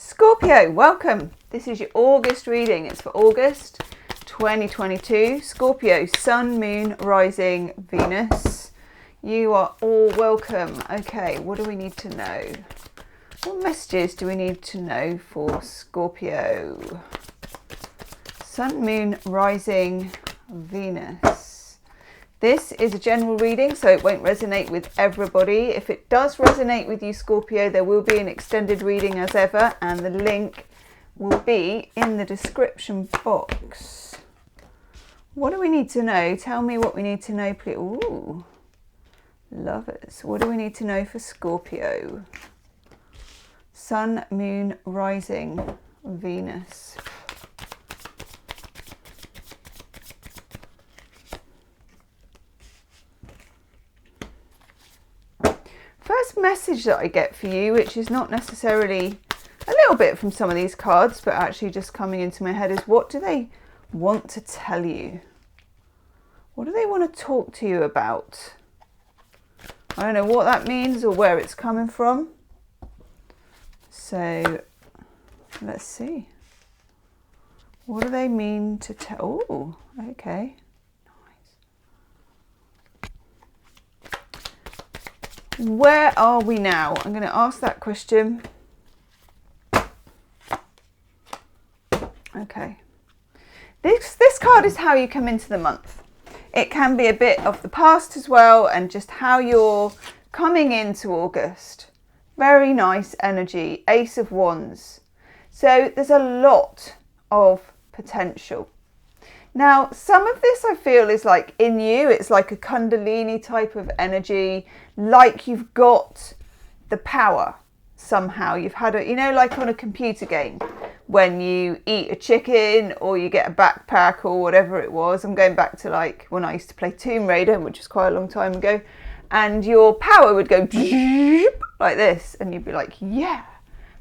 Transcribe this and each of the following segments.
Scorpio, welcome. This is your August reading. It's for August 2022. Scorpio, Sun, Moon, Rising, Venus. You are all welcome. Okay, what do we need to know? What messages do we need to know for Scorpio? Sun, Moon, Rising, Venus. This is a general reading, so it won't resonate with everybody. If it does resonate with you, Scorpio, there will be an extended reading as ever, and the link will be in the description box. What do we need to know? Tell me what we need to know, please. Ooh, lovers. What do we need to know for Scorpio? Sun, Moon, Rising, Venus. First message that I get for you, which is not necessarily a little bit from some of these cards, but actually just coming into my head, is what do they want to tell you? What do they want to talk to you about? I don't know what that means or where it's coming from. So let's see. What do they mean to tell? Oh, okay. Where are we now? I'm going to ask that question. Okay. This card is how you come into the month. It can be a bit of the past as well, and just how you're coming into August. Very nice energy. Ace of Wands. So there's a lot of potential. Now, some of this I feel is like in you, it's like a Kundalini type of energy, like you've got the power somehow. You've had a, you know, like on a computer game, when you eat a chicken or you get a backpack or whatever it was. I'm going back to like when I used to play Tomb Raider, which was quite a long time ago, and your power would go like this, and you'd be like, yeah,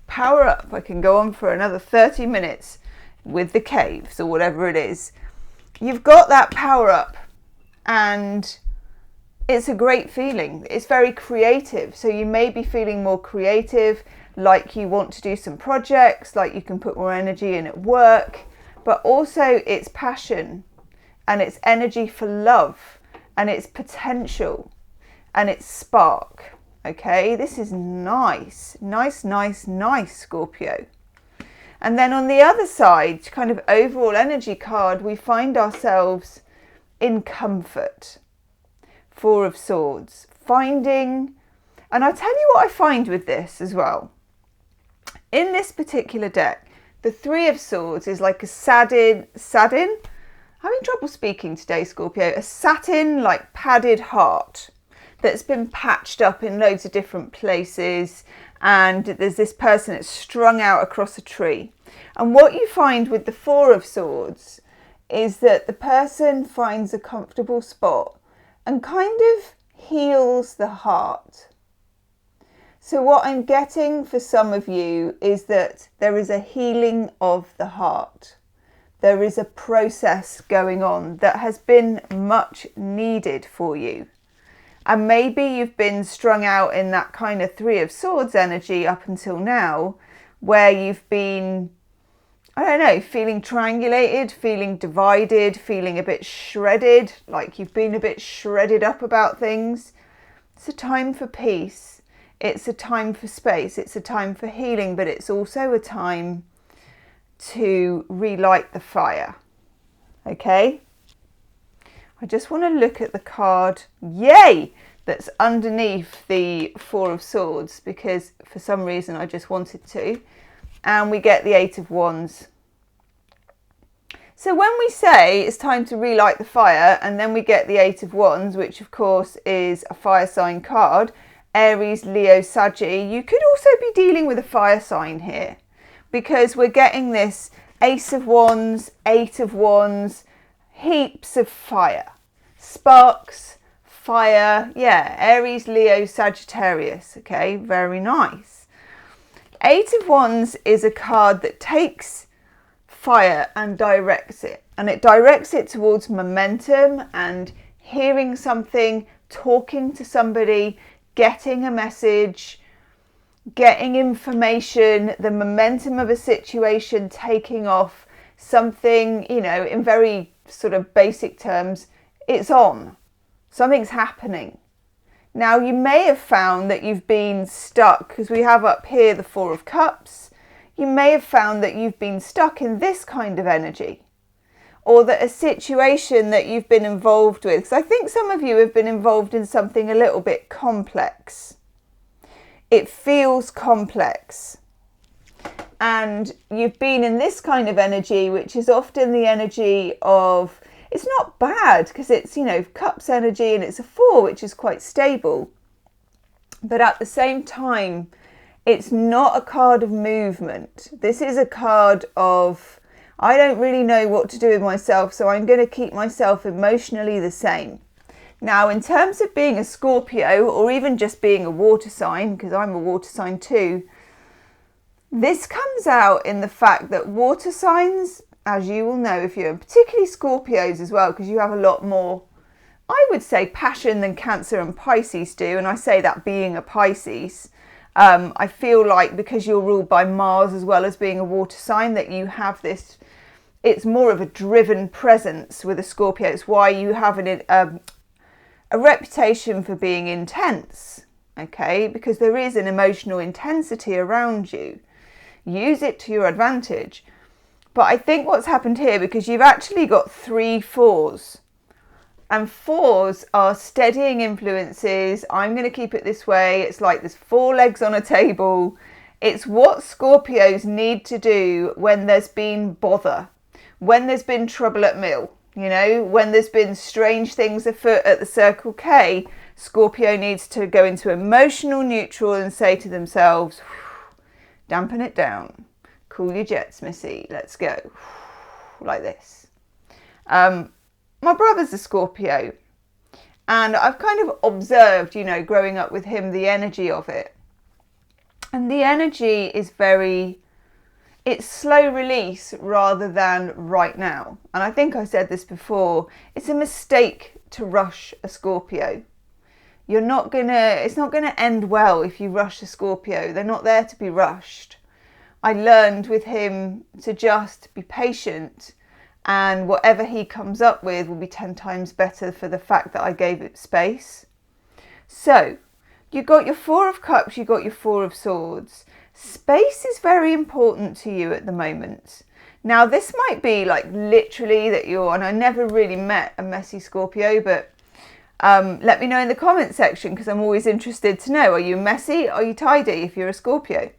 power up. I can go on for another 30 minutes with the caves or whatever it is. You've got that power up, and it's a great feeling. It's very creative. So you may be feeling more creative, like you want to do some projects, like you can put more energy in at work, but also it's passion and it's energy for love and it's potential and it's spark. Okay, this is nice, Scorpio. And then on the other side, kind of overall energy card, we find ourselves in comfort. Four of Swords. Finding, and I'll tell you what I find with this as well. In this particular deck, the Three of Swords is like a satin, having trouble speaking today, Scorpio, a satin like padded heart that's been patched up in loads of different places. And there's this person that's strung out across a tree. And what you find with the Four of Swords is that the person finds a comfortable spot and kind of heals the heart. So what I'm getting for some of you is that there is a healing of the heart. There is a process going on that has been much needed for you. And maybe you've been strung out in that kind of Three of Swords energy up until now, where you've been, I don't know, feeling triangulated, feeling divided, feeling a bit shredded, like you've been a bit shredded up about things. It's a time for peace. It's a time for space. It's a time for healing, but it's also a time to relight the fire. Okay? I just want to look at the card, yay, that's underneath the Four of Swords, because for some reason I just wanted to. And we get the Eight of Wands. So when we say it's time to relight the fire, and then we get the Eight of Wands, which of course is a fire sign card, Aries, Leo, Sagittarius, you could also be dealing with a fire sign here, because we're getting this Ace of Wands, Eight of Wands, heaps of fire, sparks, fire, yeah, Aries, Leo, Sagittarius, okay, very nice. Eight of Wands is a card that takes fire and directs it, and it directs it towards momentum and hearing something, talking to somebody, getting a message, getting information, the momentum of a situation taking off, something, you know, in very sort of basic terms, it's on. Something's happening. Now, you may have found that you've been stuck, because we have up here the Four of Cups. You may have found that you've been stuck in this kind of energy, or that a situation that you've been involved with, because I think some of you have been involved in something a little bit complex. It feels complex. And you've been in this kind of energy, which is often the energy of, it's not bad because it's, you know, Cups energy and it's a 4, which is quite stable. But at the same time, it's not a card of movement. This is a card of, I don't really know what to do with myself, so I'm going to keep myself emotionally the same. Now, in terms of being a Scorpio, or even just being a water sign, because I'm a water sign too, this comes out in the fact that water signs, as you will know, if you're particularly Scorpios as well, because you have a lot more, I would say, passion than Cancer and Pisces do. And I say that being a Pisces, I feel like because you're ruled by Mars as well as being a water sign, that you have this, it's more of a driven presence with a Scorpio. It's why you have a reputation for being intense, okay? Because there is an emotional intensity around you. Use it to your advantage. But I think what's happened here, because you've actually got 3 4s, and 4s are steadying influences. I'm going to keep it this way. It's like there's 4 legs on a table. It's what Scorpios need to do when there's been bother, when there's been trouble at mill, you know, when there's been strange things afoot at the Circle K. Scorpio needs to go into emotional neutral and say to themselves, dampen it down. Cool your jets, Missy. Let's go. Like this. My brother's a Scorpio. And I've kind of observed, you know, growing up with him, the energy of it. And the energy is it's slow release rather than right now. And I think I said this before. It's a mistake to rush a Scorpio. It's not going to end well if you rush a Scorpio. They're not there to be rushed. I learned with him to just be patient, and whatever he comes up with will be 10 times better for the fact that I gave it space. So, you got your 4 of Cups, you got your 4 of Swords. Space is very important to you at the moment. Now, this might be like literally that and I never really met a messy Scorpio, but let me know in the comment section, because I'm always interested to know, are you messy? Are you tidy if you're a Scorpio?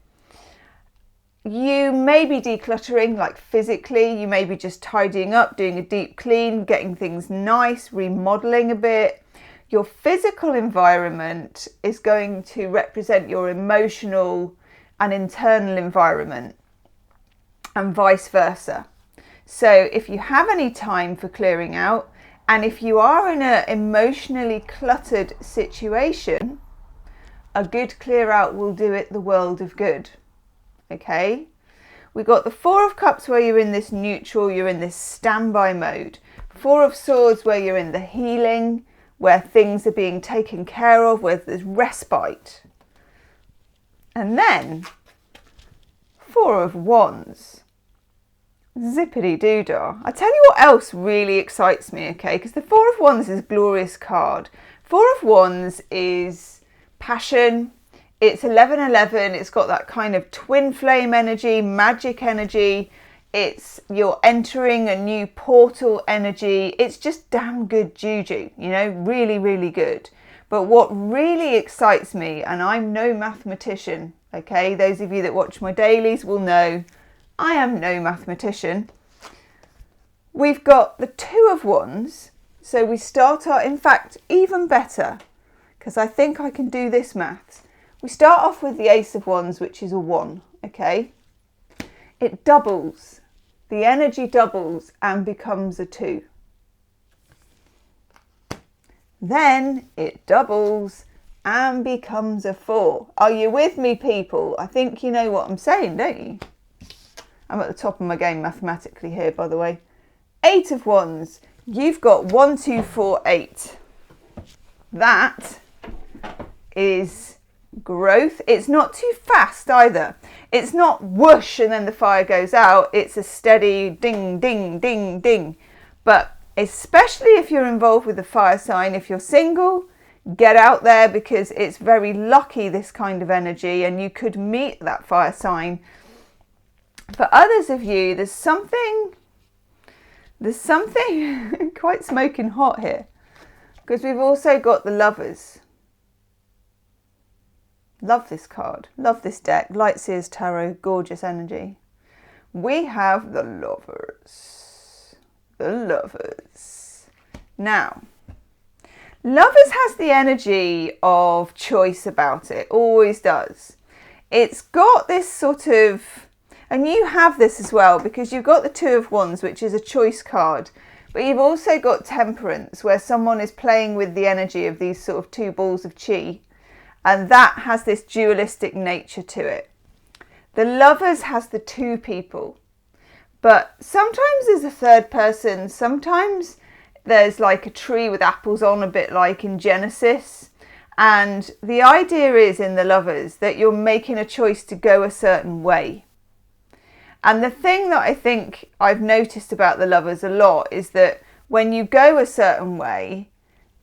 You may be decluttering, like physically. You may be just tidying up, doing a deep clean, getting things nice, remodeling a bit. Your physical environment is going to represent your emotional and internal environment, and vice versa. So if you have any time for clearing out, and if you are in an emotionally cluttered situation, a good clear out will do it the world of good. Okay, we got the 4 of Cups where you're in this neutral, you're in this standby mode. 4 of Swords where you're in the healing, where things are being taken care of, where there's respite. And then 4 of Wands. Zippity doodah. I tell you what else really excites me, okay? Because the 4 of Wands is a glorious card. 4 of Wands is passion. It's 11-11. It's got that kind of twin flame energy, magic energy. It's you're entering a new portal energy. It's just damn good juju, you know, really, really good. But what really excites me, and I'm no mathematician, okay? Those of you that watch my dailies will know I am no mathematician. We've got the 2 of Wands. So we start out, in fact, even better, because I think I can do this maths. We start off with the Ace of Wands, which is a 1, okay? It doubles. The energy doubles and becomes a 2. Then it doubles and becomes a 4. Are you with me, people? I think you know what I'm saying, don't you? I'm at the top of my game mathematically here, by the way. 8 of Wands. You've got 1, 2, 4, 8. That is growth. It's not too fast either. It's not whoosh and then the fire goes out. It's a steady ding, ding, ding, ding. But especially if you're involved with the fire sign, if you're single, get out there, because it's very lucky, this kind of energy, and you could meet that fire sign. For others of you, there's something quite smoking hot here, because we've also got the Lovers. Love this card. Love this deck. Lightseers Tarot. Gorgeous energy. We have the Lovers. The Lovers. Now, Lovers has the energy of choice about it. Always does. It's got this sort of... And you have this as well, because you've got the Two of Wands, which is a choice card. But you've also got Temperance, where someone is playing with the energy of these sort of two balls of chi. And that has this dualistic nature to it. The Lovers has the two people. But sometimes there's a third person. Sometimes there's like a tree with apples on, a bit like in Genesis. And the idea is in the Lovers that you're making a choice to go a certain way. And the thing that I think I've noticed about the Lovers a lot is that when you go a certain way,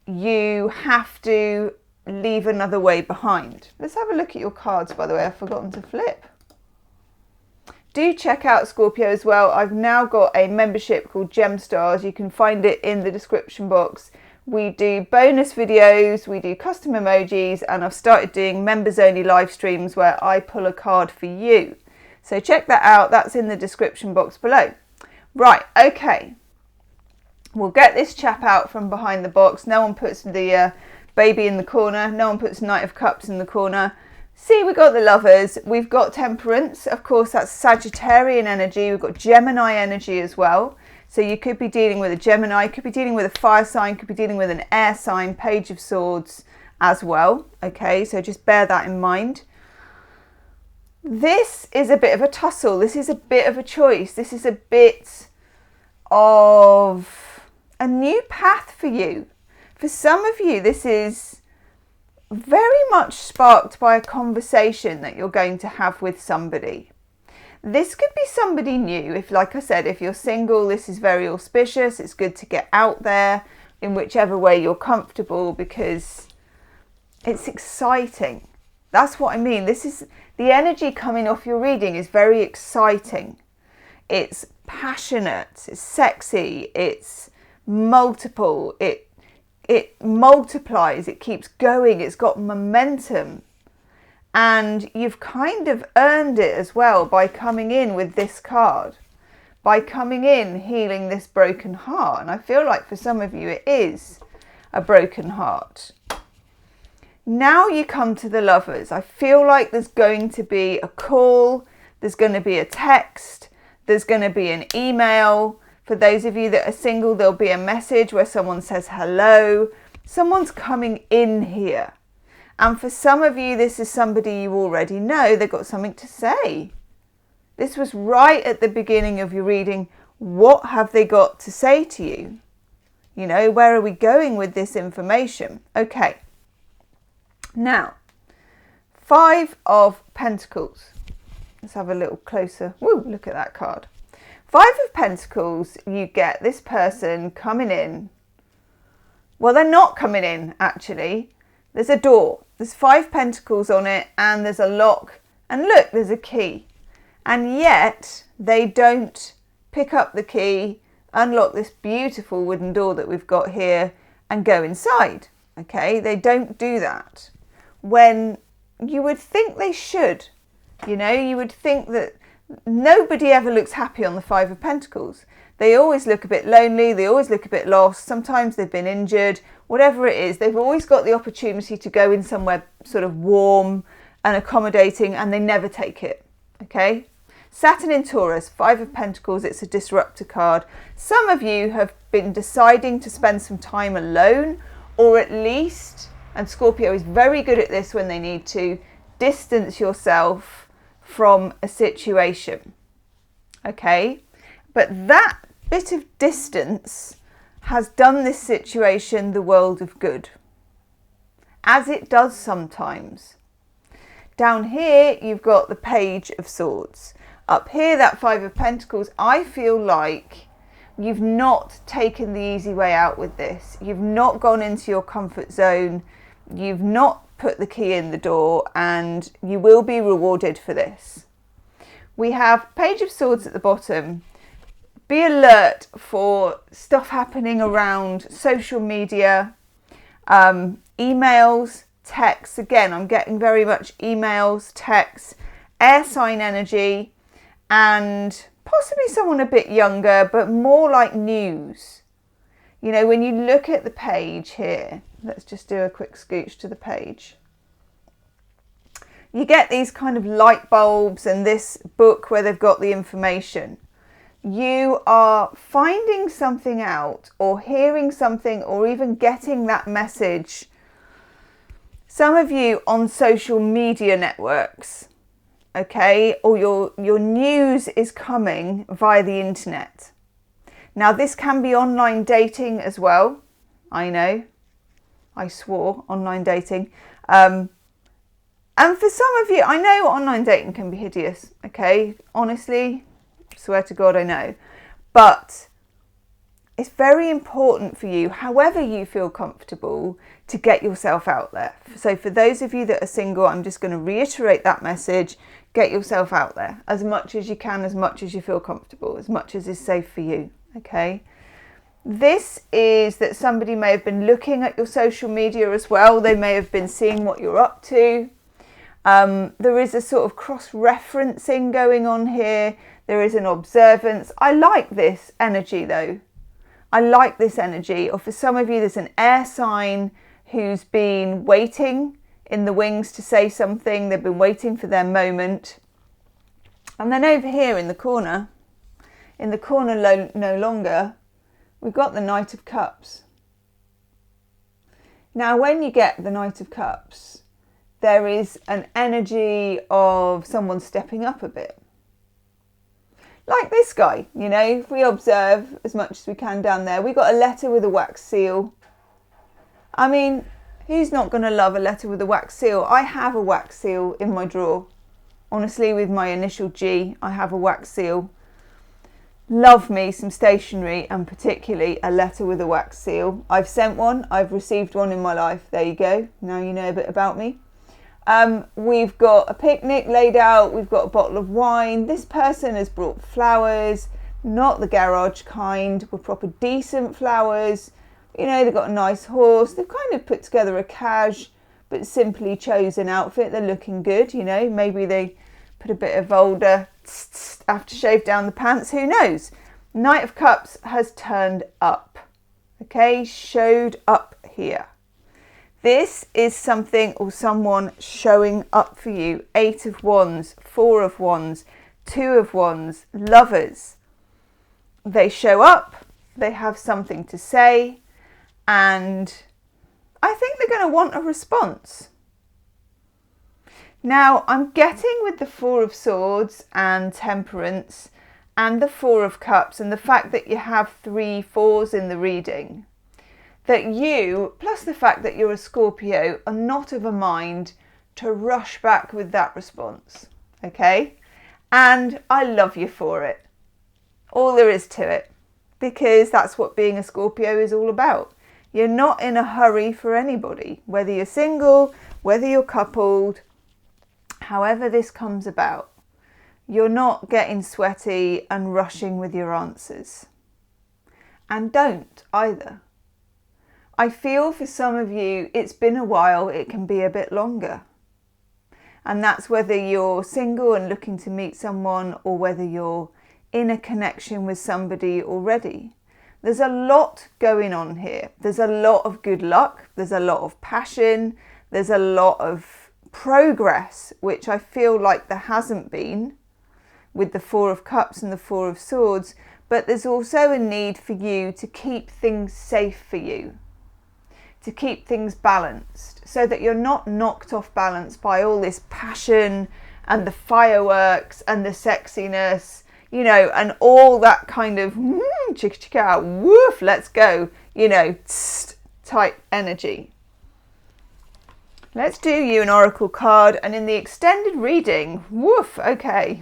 you have to leave another way behind. Let's have a look at your cards, by the way. I've forgotten to flip. Do check out Scorpio as well. I've now got a membership called Gem Stars. You can find it in the description box. We do bonus videos, we do custom emojis, and I've started doing members only live streams where I pull a card for you. So check that out. That's in the description box below. Right, okay. We'll get this chap out from behind the box. No one puts the baby in the corner. No one puts Knight of Cups in the corner. See, we've got the Lovers. We've got Temperance. Of course, that's Sagittarian energy. We've got Gemini energy as well. So you could be dealing with a Gemini, could be dealing with a fire sign, could be dealing with an air sign, Page of Swords as well. Okay, so just bear that in mind. This is a bit of a tussle. This is a bit of a choice. This is a bit of a new path for you. For some of you, this is very much sparked by a conversation that you're going to have with somebody. This could be somebody new. If, like I said, if you're single, this is very auspicious. It's good to get out there in whichever way you're comfortable, because it's exciting. That's what I mean. This is the energy coming off your reading is very exciting. It's passionate, it's sexy, it's multiple, it multiplies, it keeps going, it's got momentum. And you've kind of earned it as well by coming in with this card, by coming in healing this broken heart. And I feel like for some of you it is a broken heart. Now you come to the Lovers. I feel like there's going to be a call, there's going to be a text, there's going to be an email. For those of you that are single, there'll be a message where someone says hello. Someone's coming in here. And for some of you, this is somebody you already know. They've got something to say. This was right at the beginning of your reading. What have they got to say to you? You know, where are we going with this information? Okay. Now, 5 of Pentacles. Let's have a little closer. Woo, look at that card. 5 of Pentacles, you get this person coming in. Well, they're not coming in, actually. There's a door. There's 5 pentacles on it, and there's a lock. And look, there's a key. And yet, they don't pick up the key, unlock this beautiful wooden door that we've got here, and go inside. Okay, they don't do that. When you would think they should. You know, you would think that nobody ever looks happy on the 5 of Pentacles. They always look a bit lonely. They always look a bit lost. Sometimes they've been injured. Whatever it is, they've always got the opportunity to go in somewhere sort of warm and accommodating, and they never take it. Okay? Saturn in Taurus, 5 of Pentacles. It's a disruptor card. Some of you have been deciding to spend some time alone, or at least, and Scorpio is very good at this when they need to, distance yourself from a situation. Okay? But that bit of distance has done this situation the world of good, as it does sometimes. Down here, you've got the Page of Swords. Up here, that Five of Pentacles. I feel like you've not taken the easy way out with this. You've not gone into your comfort zone. You've not put the key in the door, and you will be rewarded for this. We have Page of Swords at the bottom. Be alert for stuff happening around social media, emails, texts. Again, I'm getting very much emails, texts, air sign energy, and possibly someone a bit younger, but more like news. You know, when you look at the page here, let's just do a quick scooch to the page. You get these kind of light bulbs and this book where they've got the information. You are finding something out or hearing something or even getting that message. Some of you on social media networks, okay, or your news is coming via the internet. Now this can be online dating as well. I know, I swore online dating. And for some of you, I know online dating can be hideous, okay, honestly. Swear to God, I know. But it's very important for you, however you feel comfortable, to get yourself out there. So for those of you that are single, I'm just going to reiterate that message. Get yourself out there as much as you can, as much as you feel comfortable, as much as is safe for you. Okay. This is that somebody may have been looking at your social media as well. They may have been seeing what you're up to. There is a sort of cross-referencing going on here. There is an observance. I like this energy though. I like this energy. Or for some of you, there's an air sign who's been waiting in the wings to say something. They've been waiting for their moment. And then over here in the corner no longer, we've got the Knight of Cups. Now, when you get the Knight of Cups, there is an energy of someone stepping up a bit. Like this guy, you know, if we observe as much as we can down there, we got a letter with a wax seal. I mean, who's not going to love a letter with a wax seal? I have a wax seal in my drawer. Honestly, with my initial G, I have a wax seal. Love me some stationery, and particularly a letter with a wax seal. I've sent one, I've received one in my life. There you go. Now you know a bit about me. We've got a picnic laid out. We've got a bottle of wine. This person has brought flowers, not the garage kind. Were proper decent flowers. You know, they've got a nice horse. They've kind of put together a cash, but simply chosen outfit. They're looking good, you know. Maybe they put a bit of older aftershave down the pants. Who knows? Knight of Cups has turned up. Okay, showed up here. This is something or someone showing up for you. 8 of Wands, 4 of Wands, 2 of Wands, Lovers. They show up, they have something to say, and I think they're going to want a response. Now, I'm getting with the 4 of Swords and Temperance and the 4 of Cups and the fact that you have 3 4s in the reading, that you, plus the fact that you're a Scorpio, are not of a mind to rush back with that response, okay? And I love you for it. All there is to it, because that's what being a Scorpio is all about. You're not in a hurry for anybody, whether you're single, whether you're coupled, however this comes about. You're not getting sweaty and rushing with your answers. And don't either. I feel for some of you, it's been a while, it can be a bit longer. And that's whether you're single and looking to meet someone or whether you're in a connection with somebody already. There's a lot going on here. There's a lot of good luck. There's a lot of passion. There's a lot of progress, which I feel like there hasn't been with the 4 of Cups and the 4 of Swords. But there's also a need for you to keep things safe for you, to keep things balanced so that you're not knocked off balance by all this passion and the fireworks and the sexiness, you know, and all that kind of chicka chicka, woof, let's go, you know, type energy. Let's do you an oracle card, and in the extended reading, woof, okay,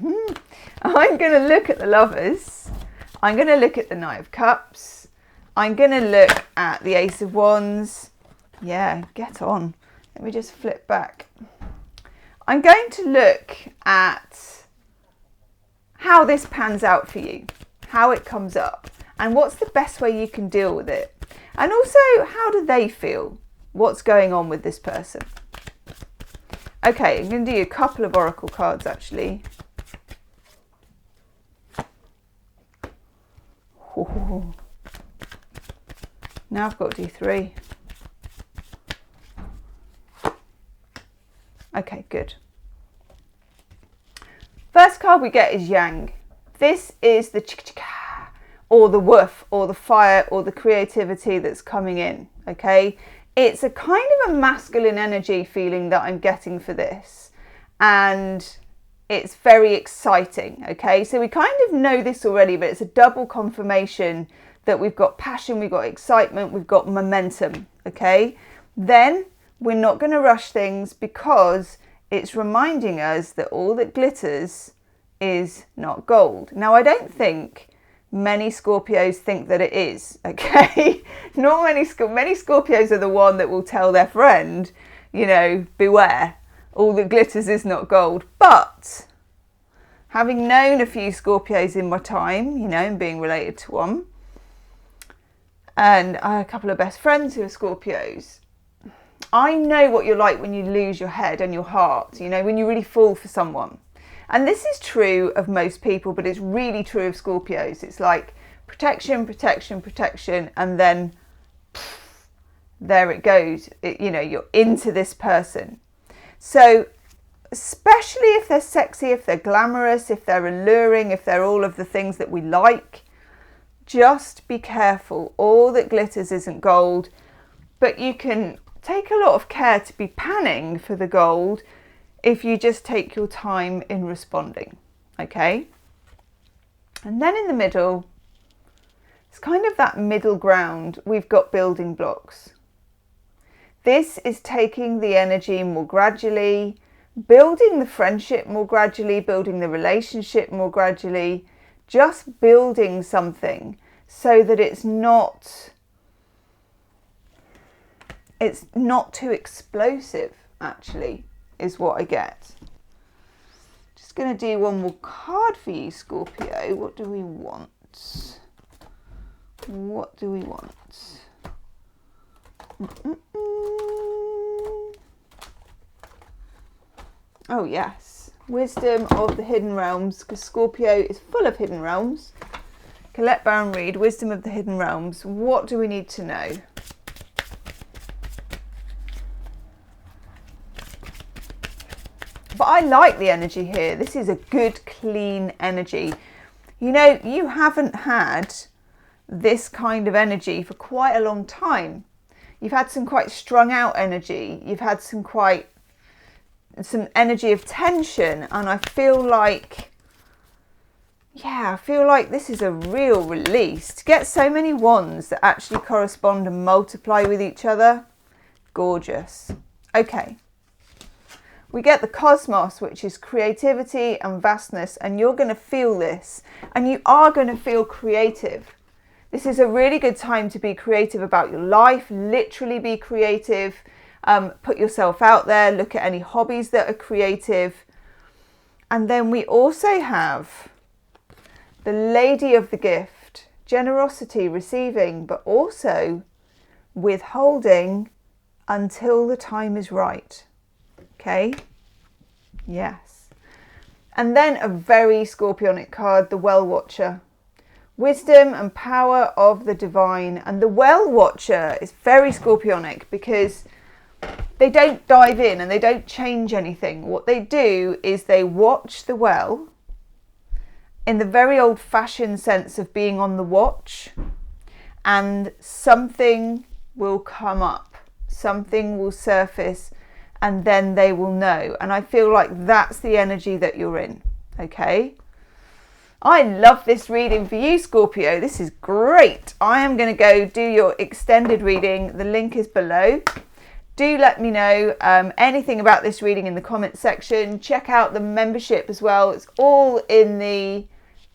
I'm going to look at the Lovers, I'm going to look at the Knight of Cups, I'm going to look at the Ace of Wands. Yeah, get on. Let me just flip back. I'm going to look at how this pans out for you, how it comes up, and what's the best way you can deal with it. And also, how do they feel? What's going on with this person? Okay, I'm going to do a couple of oracle cards actually. Ooh. Now I've got to do 3. Okay, good. First card we get is Yang. This is the chicka, or the woof, or the fire, or the creativity that's coming in, okay? It's a kind of a masculine energy feeling that I'm getting for this. And it's very exciting, okay? So we kind of know this already, but it's a double confirmation that we've got passion, we've got excitement, we've got momentum, okay? Then we're not going to rush things because it's reminding us that all that glitters is not gold. Now, I don't think many Scorpios think that it is, okay? Not many Scorpios are the one that will tell their friend, you know, beware, all that glitters is not gold. But having known a few Scorpios in my time, you know, and being related to one, and I have a couple of best friends who are Scorpios, I know what you're like when you lose your head and your heart, you know, when you really fall for someone. And this is true of most people, but it's really true of Scorpios. It's like protection, protection, protection, and then there it goes. You know, you're into this person. So especially if they're sexy, if they're glamorous, if they're alluring, if they're all of the things that we like, just be careful. All that glitters isn't gold, but you can take a lot of care to be panning for the gold if you just take your time in responding, okay? And then in the middle, it's kind of that middle ground. We've got building blocks. This is taking the energy more gradually, building the friendship more gradually, building the relationship more gradually, just building something so that it's not too explosive, actually, is what I get. Just going to do one more card for you, Scorpio. What do we want? What do we want? Oh, yes. Wisdom of the Hidden Realms, because Scorpio is full of hidden realms. Colette Baron Reid, Wisdom of the Hidden Realms. What do we need to know? But I like the energy here. This is a good, clean energy. You know, you haven't had this kind of energy for quite a long time. You've had some quite strung out energy. You've had some energy of tension. And I feel like, yeah, I feel like this is a real release. To get so many wands that actually correspond and multiply with each other, gorgeous. Okay. We get the cosmos, which is creativity and vastness, and you're going to feel this, and you are going to feel creative. This is a really good time to be creative about your life, literally be creative, put yourself out there, look at any hobbies that are creative. And then we also have the Lady of the Gift, generosity, receiving, but also withholding until the time is right. Okay, yes. And then a very Scorpionic card, the Well Watcher. Wisdom and power of the divine. And the Well Watcher is very Scorpionic because they don't dive in and they don't change anything. What they do is they watch the well in the very old-fashioned sense of being on the watch, and something will come up, something will surface, and then they will know. And I feel like that's the energy that you're in, okay? I love this reading for you, Scorpio. This is great. I am going to go do your extended reading. The link is below. Do let me know anything about this reading in the comments section. Check out the membership as well. It's all in the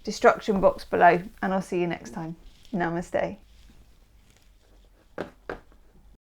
destruction box below, and I'll see you next time. Namaste.